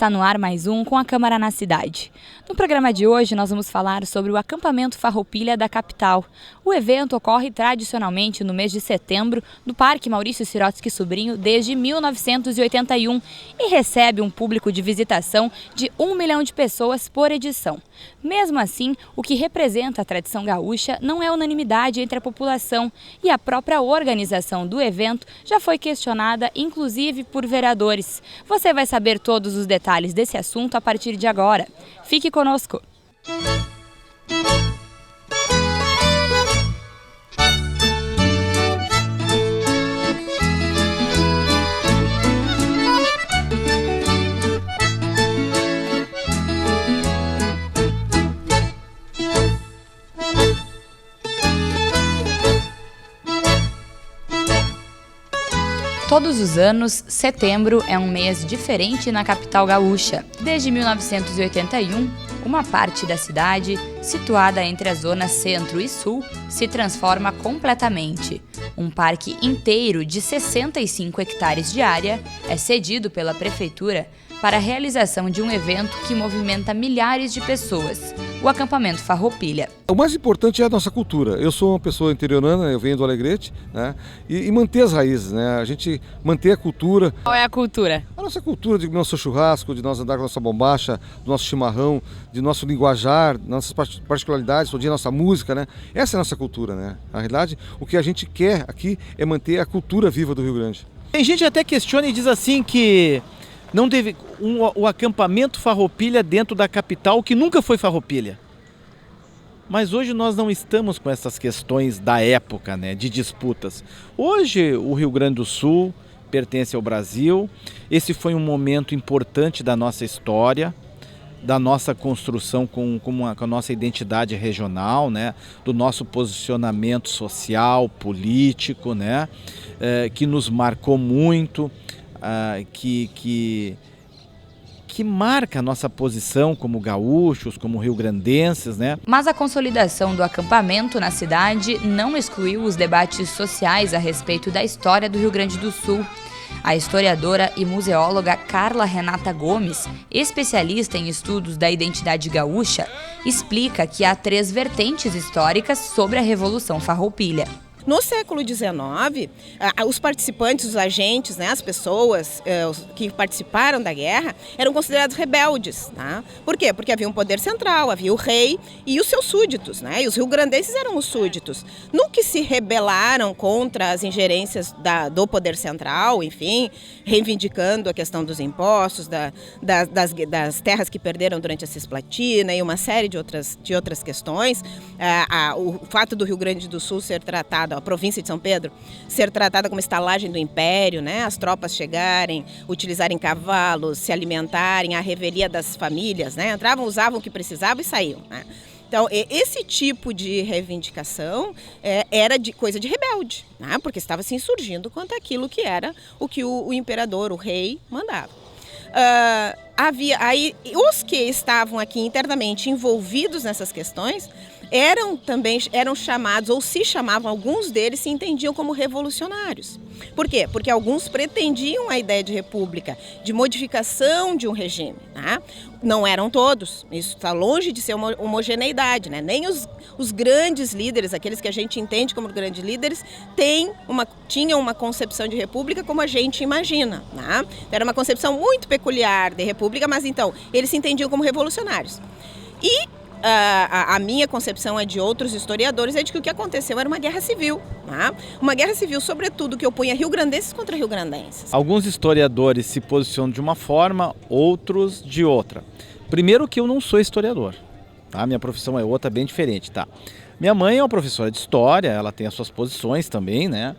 Está no ar mais um com a Câmara na Cidade. No programa de hoje nós vamos falar sobre o acampamento Farroupilha da capital. O evento ocorre tradicionalmente no mês de setembro no Parque Maurício Sirotsky Sobrinho desde 1981 e recebe um público de visitação de 1 milhão de pessoas por edição. Mesmo assim, o que representa a tradição gaúcha não é unanimidade entre a população e a própria organização do evento já foi questionada, inclusive por vereadores. Você vai saber todos os detalhes desse assunto a partir de agora. Fique conosco! Todos os anos, setembro é um mês diferente na capital gaúcha. Desde 1981, uma parte da cidade, situada entre as zonas centro e sul, se transforma completamente. Um parque inteiro de 65 hectares de área é cedido pela prefeitura para a realização de um evento que movimenta milhares de pessoas, o acampamento Farroupilha. O mais importante é a nossa cultura. Eu sou uma pessoa interiorana, eu venho do Alegrete, né? E manter as raízes, né? A gente manter a cultura. Qual é a cultura? A nossa cultura de nosso churrasco, de nós andar com a nossa bombacha, do nosso chimarrão, de nosso linguajar, nossas particularidades, todo dia nossa música, né? Essa é a nossa cultura, né? Na realidade, o que a gente quer aqui é manter a cultura viva do Rio Grande. Tem gente até questiona e diz assim que não teve o acampamento Farroupilha dentro da capital, que nunca foi Farroupilha. Mas hoje nós não estamos com essas questões da época, né, de disputas. Hoje o Rio Grande do Sul pertence ao Brasil. Esse foi um momento importante da nossa história, da nossa construção com a nossa identidade regional, né, do nosso posicionamento social, político, né, que nos marcou muito. Que marca a nossa posição como gaúchos, como rio-grandenses, né? Mas a consolidação do acampamento na cidade não excluiu os debates sociais a respeito da história do Rio Grande do Sul. A historiadora e museóloga Carla Renata Gomes, especialista em estudos da identidade gaúcha, explica que há 3 vertentes históricas sobre a Revolução Farroupilha. No século XIX, os participantes, os agentes, né, as pessoas que participaram da guerra eram considerados rebeldes. Tá? Por quê? Porque havia um poder central, havia o rei e os seus súditos, né? E os rio-grandenses eram os súditos. No que se rebelaram contra as ingerências do poder central, enfim, reivindicando a questão dos impostos, das terras que perderam durante a Cisplatina e uma série de outras questões, o fato do Rio Grande do Sul ser tratado, a província de São Pedro, ser tratada como estalagem do Império, né? As tropas chegarem, utilizarem cavalos, se alimentarem, a revelia das famílias, né? Entravam, usavam o que precisavam e saíam, né? Então, esse tipo de reivindicação era de coisa de rebelde, né? Porque estava se insurgindo contra aquilo que era o que o imperador, o rei, mandava. Os que estavam aqui internamente envolvidos nessas questões eram chamados, ou se chamavam, alguns deles se entendiam como revolucionários. Por quê? Porque alguns pretendiam a ideia de república, de modificação de um regime. Né? Não eram todos, isso está longe de ser uma homogeneidade, né? Nem os grandes líderes, aqueles que a gente entende como grandes líderes, tinham uma concepção de república como a gente imagina. Né? Era uma concepção muito peculiar de república, mas então, eles se entendiam como revolucionários. E a minha concepção é de outros historiadores, é de que o que aconteceu era uma guerra civil. Tá? Uma guerra civil, sobretudo, que opunha rio-grandenses contra rio-grandenses. Alguns historiadores se posicionam de uma forma, outros de outra. Primeiro que eu não sou historiador. Tá? Minha profissão é outra, bem diferente. Tá? Minha mãe é uma professora de história, ela tem as suas posições também, né?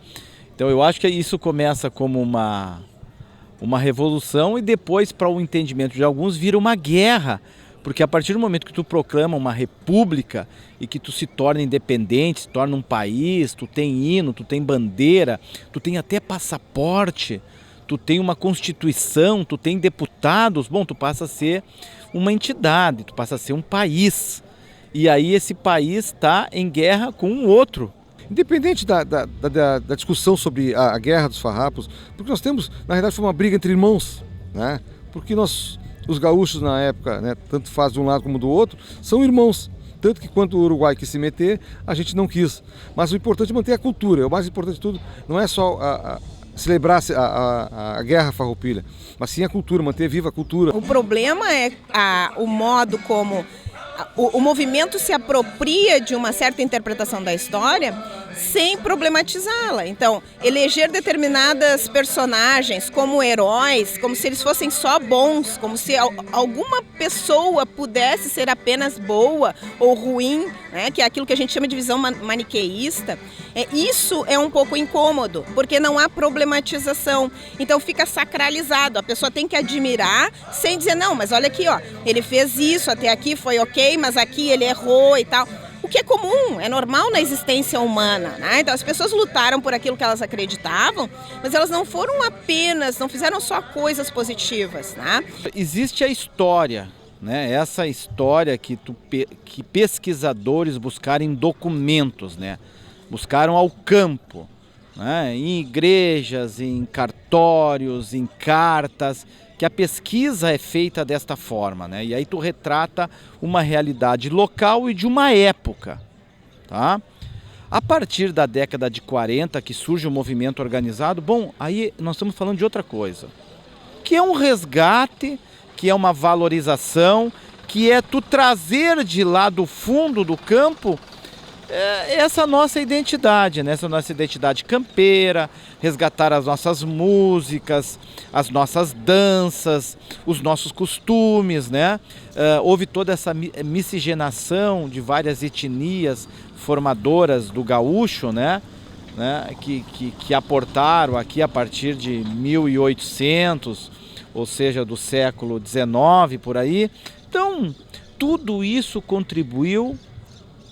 Então eu acho que isso começa como uma revolução e depois, para o entendimento de alguns, vira uma guerra. Porque a partir do momento que tu proclama uma república e que tu se torna independente, se torna um país, tu tem hino, tu tem bandeira, tu tem até passaporte, tu tem uma constituição, tu tem deputados, bom, tu passa a ser uma entidade, tu passa a ser um país. E aí esse país está em guerra com um outro. Independente da discussão sobre a guerra dos farrapos, porque nós temos, na realidade, foi uma briga entre irmãos, né? Porque nós Os gaúchos na época, né, tanto faz de um lado como do outro, são irmãos. Tanto que quando o Uruguai quis se meter, a gente não quis. Mas o importante é manter a cultura. O mais importante de tudo não é só celebrar a Guerra Farroupilha, mas sim a cultura, manter viva a cultura. O problema é o modo como o movimento se apropria de uma certa interpretação da história sem problematizá-la. Então, eleger determinadas personagens como heróis, como se eles fossem só bons, como se alguma pessoa pudesse ser apenas boa ou ruim, né? Que é aquilo que a gente chama de visão maniqueísta. Isso é um pouco incômodo, porque não há problematização. Então fica sacralizado, a pessoa tem que admirar sem dizer, não, mas olha aqui, ó, ele fez isso, até aqui foi ok, mas aqui ele errou e tal. O que é comum, é normal na existência humana, né? Então as pessoas lutaram por aquilo que elas acreditavam, mas elas não fizeram só coisas positivas, né? Existe a história, né? Essa história que pesquisadores buscaram em documentos, né? Buscaram ao campo, né? Em igrejas, em cartórios, em cartas, que a pesquisa é feita desta forma, né? E aí tu retrata uma realidade local e de uma época, tá? A partir da década de 40, que surge o movimento organizado, bom, aí nós estamos falando de outra coisa, que é um resgate, que é uma valorização, que é tu trazer de lá do fundo do campo essa nossa identidade, né? Essa nossa identidade campeira, resgatar as nossas músicas, as nossas danças, os nossos costumes, né? Houve toda essa miscigenação de várias etnias formadoras do gaúcho, né? Que aportaram aqui a partir de 1800, ou seja, do século XIX, por aí. Então, tudo isso contribuiu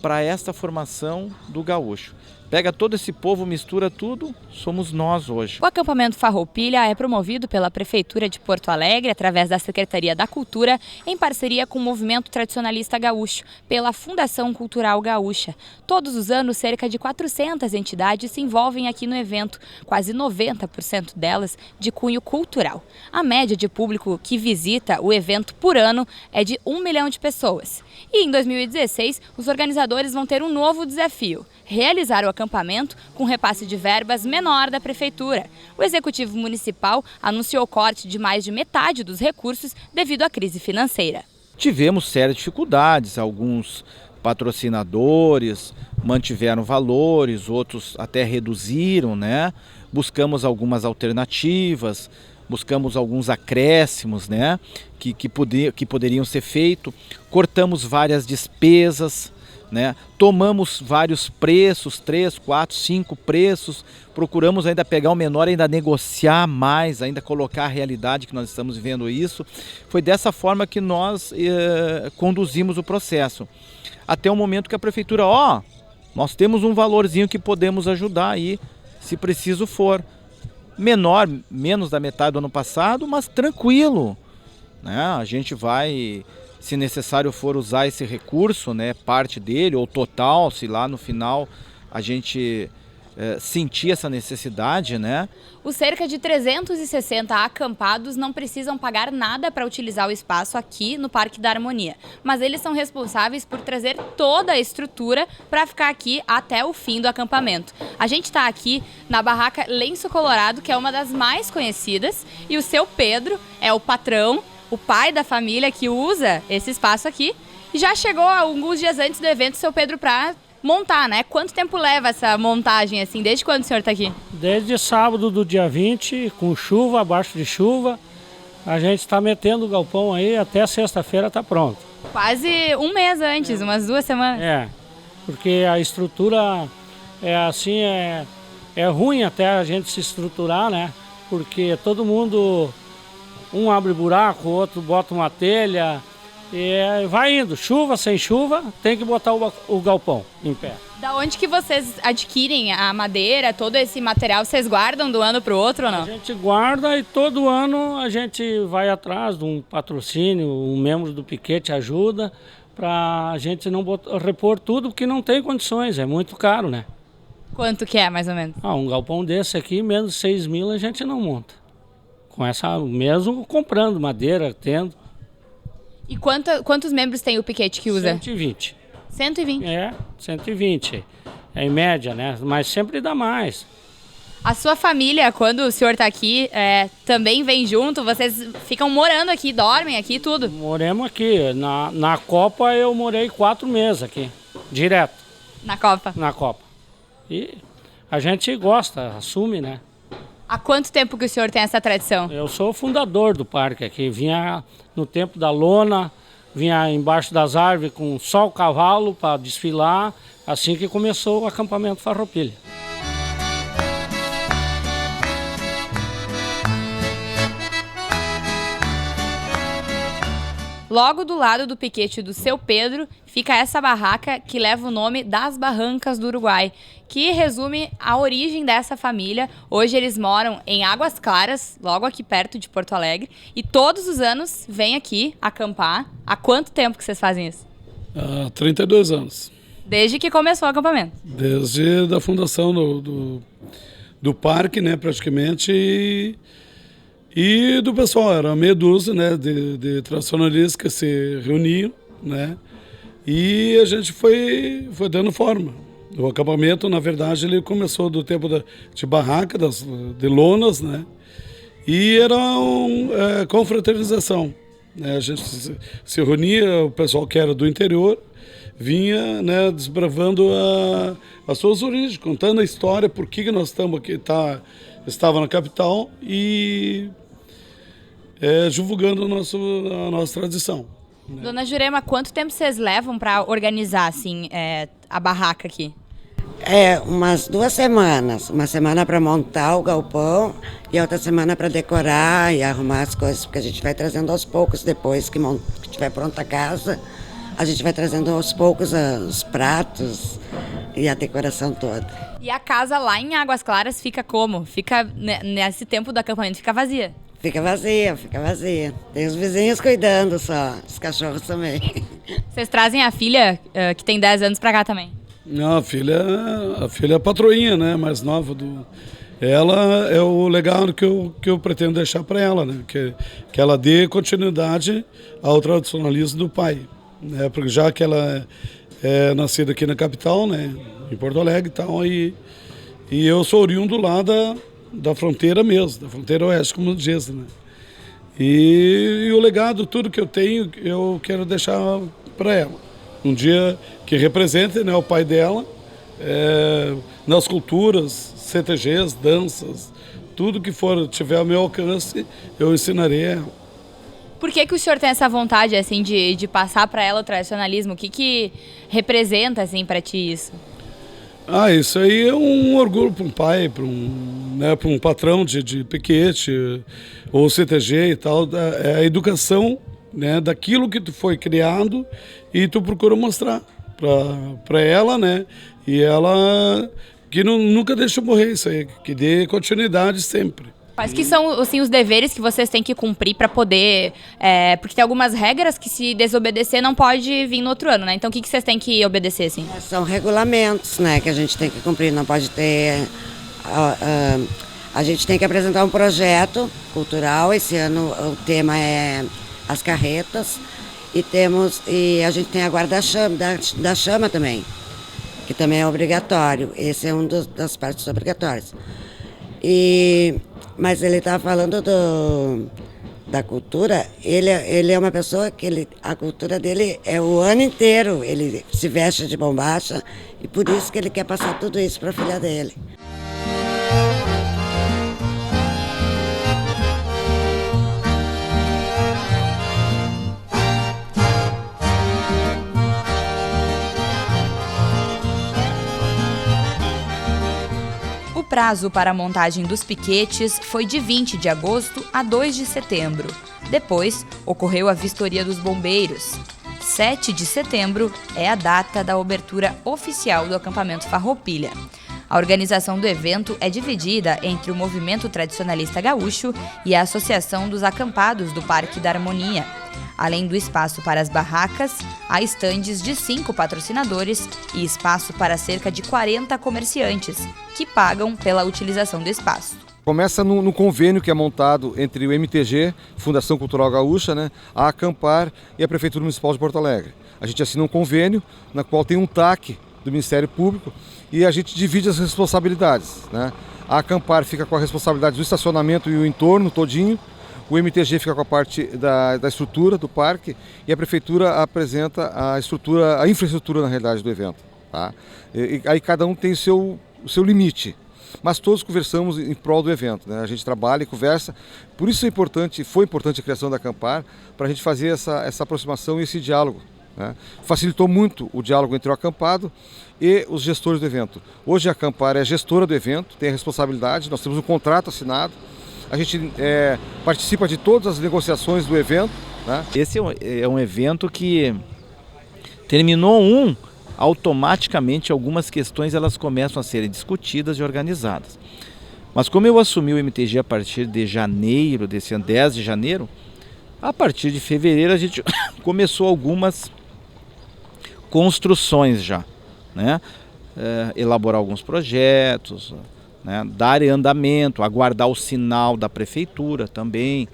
para esta formação do gaúcho. Pega todo esse povo, mistura tudo, somos nós hoje. O acampamento Farroupilha é promovido pela Prefeitura de Porto Alegre, através da Secretaria da Cultura, em parceria com o Movimento Tradicionalista Gaúcho, pela Fundação Cultural Gaúcha. Todos os anos, cerca de 400 entidades se envolvem aqui no evento, quase 90% delas de cunho cultural. A média de público que visita o evento por ano é de 1 milhão de pessoas. E em 2016, os organizadores vão ter um novo desafio: realizar o acampamento com repasse de verbas menor da Prefeitura. O Executivo Municipal anunciou corte de mais de metade dos recursos devido à crise financeira. Tivemos sérias dificuldades, alguns patrocinadores mantiveram valores, outros até reduziram, né? Buscamos algumas alternativas, buscamos alguns acréscimos, né? Que poderiam ser feitos, cortamos várias despesas, né? Tomamos vários preços, 3, 4, 5 preços, procuramos ainda pegar o menor, ainda negociar mais, ainda colocar a realidade que nós estamos vivendo isso. Foi dessa forma que nós conduzimos o processo. Até o momento que a Prefeitura, nós temos um valorzinho que podemos ajudar aí, se preciso for. Menor, menos da metade do ano passado, mas tranquilo, né? A gente vai, se necessário for usar esse recurso, né, parte dele ou total, se lá no final a gente sentir essa necessidade, né? Os cerca de 360 acampados não precisam pagar nada para utilizar o espaço aqui no Parque da Harmonia, mas eles são responsáveis por trazer toda a estrutura para ficar aqui até o fim do acampamento. A gente está aqui na barraca Lenço Colorado, que é uma das mais conhecidas, e o seu Pedro é o patrão, o pai da família que usa esse espaço aqui. E já chegou alguns dias antes do evento, seu Pedro, para montar, né? Quanto tempo leva essa montagem, assim? Desde quando o senhor está aqui? Desde sábado do dia 20, com chuva, abaixo de chuva. A gente está metendo o galpão aí, até sexta-feira está pronto. Quase um mês antes, umas 2 semanas. Porque a estrutura é assim, é ruim até a gente se estruturar, né? Porque todo mundo, um abre buraco, o outro bota uma telha, e vai indo, chuva, sem chuva, tem que botar o galpão em pé. Da onde que vocês adquirem a madeira, todo esse material? Vocês guardam do ano para o outro ou não? A gente guarda e todo ano a gente vai atrás de um patrocínio, um membro do piquete ajuda, para a gente não repor tudo, porque não tem condições, é muito caro, né? Quanto que é, mais ou menos? Um galpão desse aqui, menos de 6 mil, a gente não monta. Com essa mesmo comprando madeira, tendo. E quantos membros tem o piquete que usa? 120. 120. 120. É em média, né? Mas sempre dá mais. A sua família, quando o senhor tá aqui, também vem junto? Vocês ficam morando aqui, dormem aqui, tudo? Moremos aqui. Na Copa eu morei 4 meses aqui, direto Na Copa. na Copa. E a gente gosta, assume, né? Há quanto tempo que o senhor tem essa tradição? Eu sou o fundador do parque aqui. Vinha no tempo da lona, vinha embaixo das árvores com só o cavalo para desfilar, assim que começou o acampamento Farroupilha. Logo do lado do piquete do Seu Pedro fica essa barraca que leva o nome das Barrancas do Uruguai, que resume a origem dessa família. Hoje eles moram em Águas Claras, logo aqui perto de Porto Alegre, e todos os anos vêm aqui acampar. Há quanto tempo que vocês fazem isso? Há 32 anos. Desde que começou o acampamento? Desde a fundação do parque, né, praticamente, e do pessoal. Era meia dúzia, né, de tradicionalistas que se reuniam, né, e a gente foi dando forma. O acampamento, na verdade, ele começou do tempo de barraca, de lonas, né, e era confraternização. Né, a gente se reunia, o pessoal que era do interior, vinha, né, desbravando as suas origens, contando a história, por que nós estamos aqui, estava na capital e divulgando a nossa tradição. Né? Dona Jurema, quanto tempo vocês levam para organizar assim, a barraca aqui? Umas 2 semanas. Uma semana para montar o galpão e outra semana para decorar e arrumar as coisas, porque a gente vai trazendo aos poucos depois que tiver pronta a casa. A gente vai trazendo aos poucos os pratos e a decoração toda. E a casa lá em Águas Claras fica como? Fica, nesse tempo do acampamento, fica vazia? Fica vazia, fica vazia. Tem os vizinhos cuidando só, os cachorros também. Vocês trazem a filha, que tem 10 anos, pra cá também? Não, a filha é a patroinha, né, mais nova ela é o legado que eu pretendo deixar para ela, né, que ela dê continuidade ao tradicionalismo do pai, né, porque já que ela é nascida aqui na capital, né, em Porto Alegre e tal, e eu sou oriundo lá da fronteira mesmo, da fronteira oeste, como diz, né, e o legado, tudo que eu tenho, eu quero deixar para ela. Um dia que represente, né, o pai dela, nas culturas, CTGs, danças, tudo que tiver ao meu alcance, eu ensinarei ela. Por que o senhor tem essa vontade assim, de passar para ela o tradicionalismo? O que representa assim, para ti isso? Isso aí é um orgulho para um pai, para um patrão de piquete ou CTG e tal. É a educação, né, daquilo que tu foi criado e tu procura mostrar para ela, né, e ela que nunca deixa morrer isso aí, que dê continuidade sempre. Quais que são assim, os deveres que vocês têm que cumprir para poder, porque tem algumas regras que se desobedecer não pode vir no outro ano, né? Então o que vocês têm que obedecer, assim? São regulamentos, né, que a gente tem que cumprir, não pode ter... A gente tem que apresentar um projeto cultural, esse ano o tema é as carretas, e a gente tem a guarda da chama também, que também é obrigatório, esse é das partes obrigatórias. Mas ele está falando da cultura, ele é uma pessoa que a cultura dele é o ano inteiro, ele se veste de bombacha e por isso que ele quer passar tudo isso para a filha dele. O prazo para a montagem dos piquetes foi de 20 de agosto a 2 de setembro. Depois, ocorreu a vistoria dos bombeiros. 7 de setembro é a data da abertura oficial do acampamento Farroupilha. A organização do evento é dividida entre o Movimento Tradicionalista Gaúcho e a Associação dos Acampados do Parque da Harmonia. Além do espaço para as barracas, há estandes de 5 patrocinadores e espaço para cerca de 40 comerciantes, que pagam pela utilização do espaço. Começa no convênio que é montado entre o MTG, Fundação Cultural Gaúcha, né, a Acampar e a Prefeitura Municipal de Porto Alegre. A gente assina um convênio na qual tem um TAC do Ministério Público e a gente divide as responsabilidades, né? A Acampar fica com a responsabilidade do estacionamento e o entorno todinho, o MTG fica com a parte da estrutura do parque e a Prefeitura apresenta a infraestrutura, na realidade, do evento. Tá? E aí cada um tem o seu limite. Mas todos conversamos em prol do evento, né? A gente trabalha e conversa, por isso foi importante a criação da Acampar, para a gente fazer essa aproximação e esse diálogo, né? Facilitou muito o diálogo entre o acampado e os gestores do evento. Hoje a Acampar é gestora do evento, tem a responsabilidade, nós temos um contrato assinado, a gente participa de todas as negociações do evento, né? Esse é um evento que terminou automaticamente algumas questões elas começam a serem discutidas e organizadas. Mas como eu assumi o MTG a partir de janeiro, desse ano, 10 de janeiro, a partir de fevereiro a gente começou algumas construções já, né? Elaborar alguns projetos, né? Dar andamento, aguardar o sinal da prefeitura também,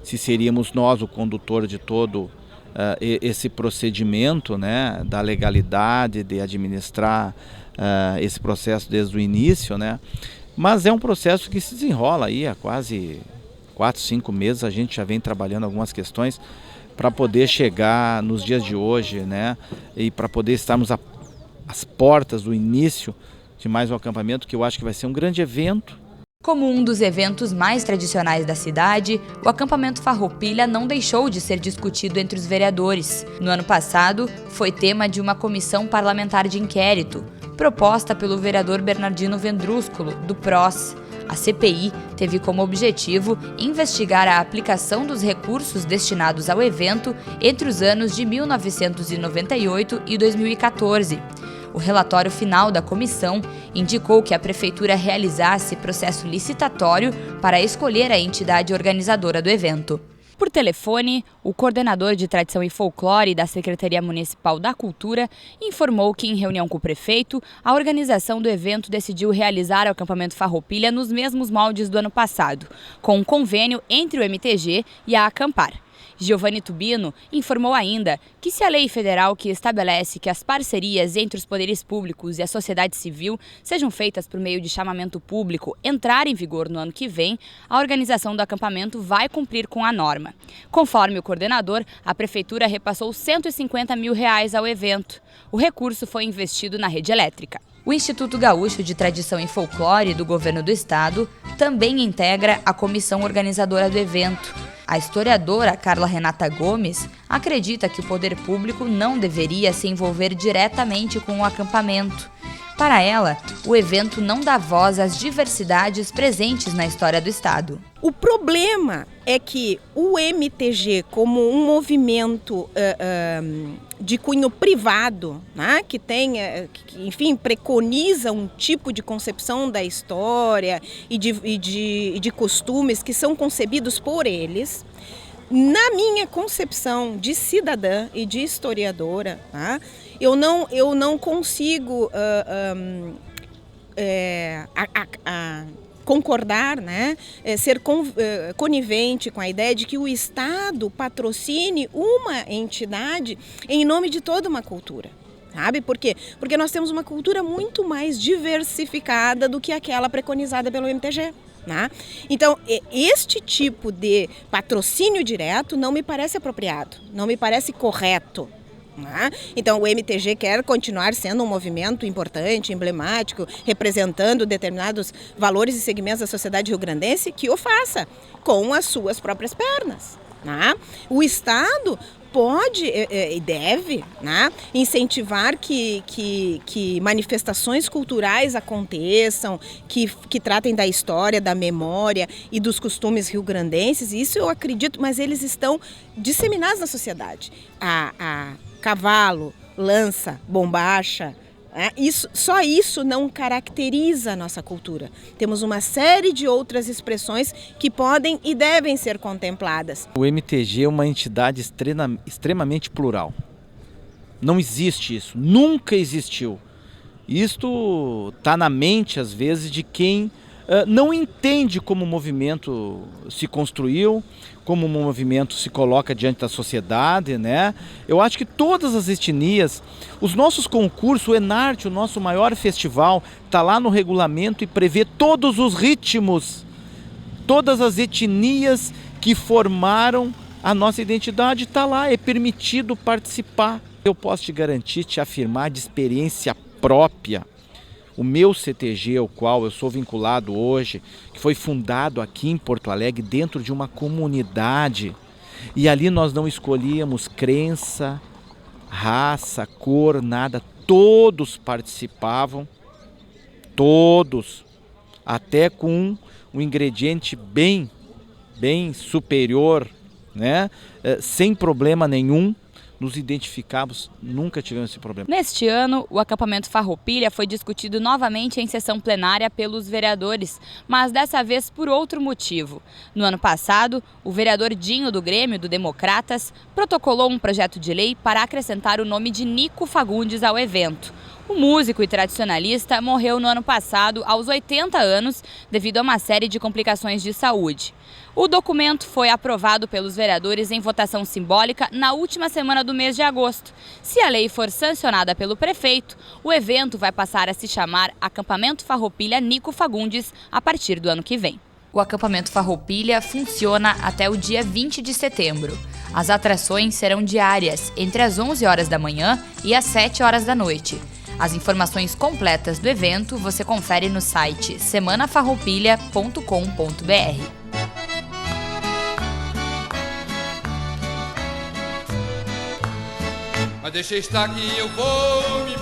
se seríamos nós o condutor de todo esse procedimento, né, da legalidade de administrar esse processo desde o início, né? Mas é um processo que se desenrola aí há quase 4, 5 meses. A gente já vem trabalhando algumas questões para poder chegar nos dias de hoje, né, e para poder estarmos às portas do início de mais um acampamento que eu acho que vai ser um grande evento. Como um dos eventos mais tradicionais da cidade, o acampamento Farroupilha não deixou de ser discutido entre os vereadores. No ano passado, foi tema de uma comissão parlamentar de inquérito, proposta pelo vereador Bernardino Vendrúsculo, do PROS. A CPI teve como objetivo investigar a aplicação dos recursos destinados ao evento entre os anos de 1998 e 2014. O relatório final da comissão indicou que a prefeitura realizasse processo licitatório para escolher a entidade organizadora do evento. Por telefone, o coordenador de Tradição e Folclore da Secretaria Municipal da Cultura informou que, em reunião com o prefeito, a organização do evento decidiu realizar o acampamento Farroupilha nos mesmos moldes do ano passado, com um convênio entre o MTG e a Acampar. Giovanni Tubino informou ainda que, se a lei federal que estabelece que as parcerias entre os poderes públicos e a sociedade civil sejam feitas por meio de chamamento público entrar em vigor no ano que vem, a organização do acampamento vai cumprir com a norma. Conforme o coordenador, a prefeitura repassou R$150 mil ao evento. O recurso foi investido na rede elétrica. O Instituto Gaúcho de Tradição e Folclore do Governo do Estado também integra a comissão organizadora do evento. A historiadora Carla Renata Gomes acredita que o poder público não deveria se envolver diretamente com o acampamento. Para ela, o evento não dá voz às diversidades presentes na história do Estado. O problema é que o MTG, como um movimento de cunho privado, né, que enfim, preconiza um tipo de concepção da história e de costumes que são concebidos por eles, na minha concepção de cidadã e de historiadora, tá, eu não consigo concordar, né, ser conivente com a ideia de que o Estado patrocine uma entidade em nome de toda uma cultura. Sabe por quê? Porque nós temos uma cultura muito mais diversificada do que aquela preconizada pelo MTG. Né? Então, este tipo de patrocínio direto não me parece apropriado, não me parece correto. Então o MTG quer continuar sendo um movimento importante, emblemático, representando determinados valores e segmentos da sociedade rio-grandense, que o faça com as suas próprias pernas. O Estado pode e deve, incentivar que manifestações culturais aconteçam, que tratem da história, da memória e dos costumes rio-grandenses. Isso eu acredito, mas eles estão disseminados na sociedade. Cavalo, lança, bombacha, só isso não caracteriza a nossa cultura. Temos uma série de outras expressões que podem e devem ser contempladas. O MTG é uma entidade extremamente plural. Não existe isso, nunca existiu. Isto está na mente, às vezes, de quem não entende como o movimento se construiu, como o movimento se coloca diante da sociedade, né? Eu acho que todas as etnias, os nossos concursos, o Enarte, o nosso maior festival, está lá no regulamento e prevê todos os ritmos, todas as etnias que formaram a nossa identidade, está lá, é permitido participar. Eu posso te garantir, te afirmar de experiência própria, o meu CTG, ao qual eu sou vinculado hoje, que foi fundado aqui em Porto Alegre, dentro de uma comunidade, e ali nós não escolhíamos crença, raça, cor, nada, todos participavam, todos, até com um ingrediente bem superior, né? Sem problema nenhum. Nos identificamos, nunca tivemos esse problema. Neste ano, o acampamento Farroupilha foi discutido novamente em sessão plenária pelos vereadores, mas dessa vez por outro motivo. No ano passado, o vereador Dinho do Grêmio do Democratas protocolou um projeto de lei para acrescentar o nome de Nico Fagundes ao evento. O músico e tradicionalista morreu no ano passado, aos 80 anos, devido a uma série de complicações de saúde. O documento foi aprovado pelos vereadores em votação simbólica na última semana do mês de agosto. Se a lei for sancionada pelo prefeito, o evento vai passar a se chamar Acampamento Farroupilha Nico Fagundes a partir do ano que vem. O acampamento Farroupilha funciona até o dia 20 de setembro. As atrações serão diárias, entre as 11 horas da manhã e as 7 horas da noite. As informações completas do evento você confere no site semanafarroupilha.com.br. Mas deixa estar que eu vou me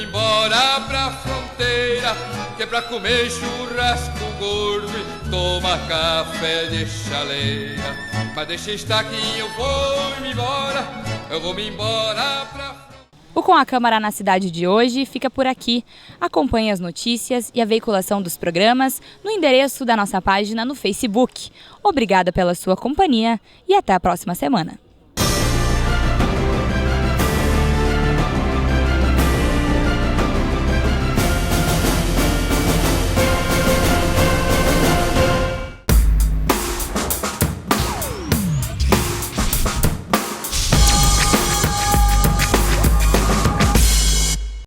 embora pra fronteira, que é pra comer churrasco gordo e tomar café de chaleira. Mas deixa estar que eu vou me embora pra... O Com a Câmara na Cidade de hoje fica por aqui. Acompanhe as notícias e a veiculação dos programas no endereço da nossa página no Facebook. Obrigada pela sua companhia e até a próxima semana.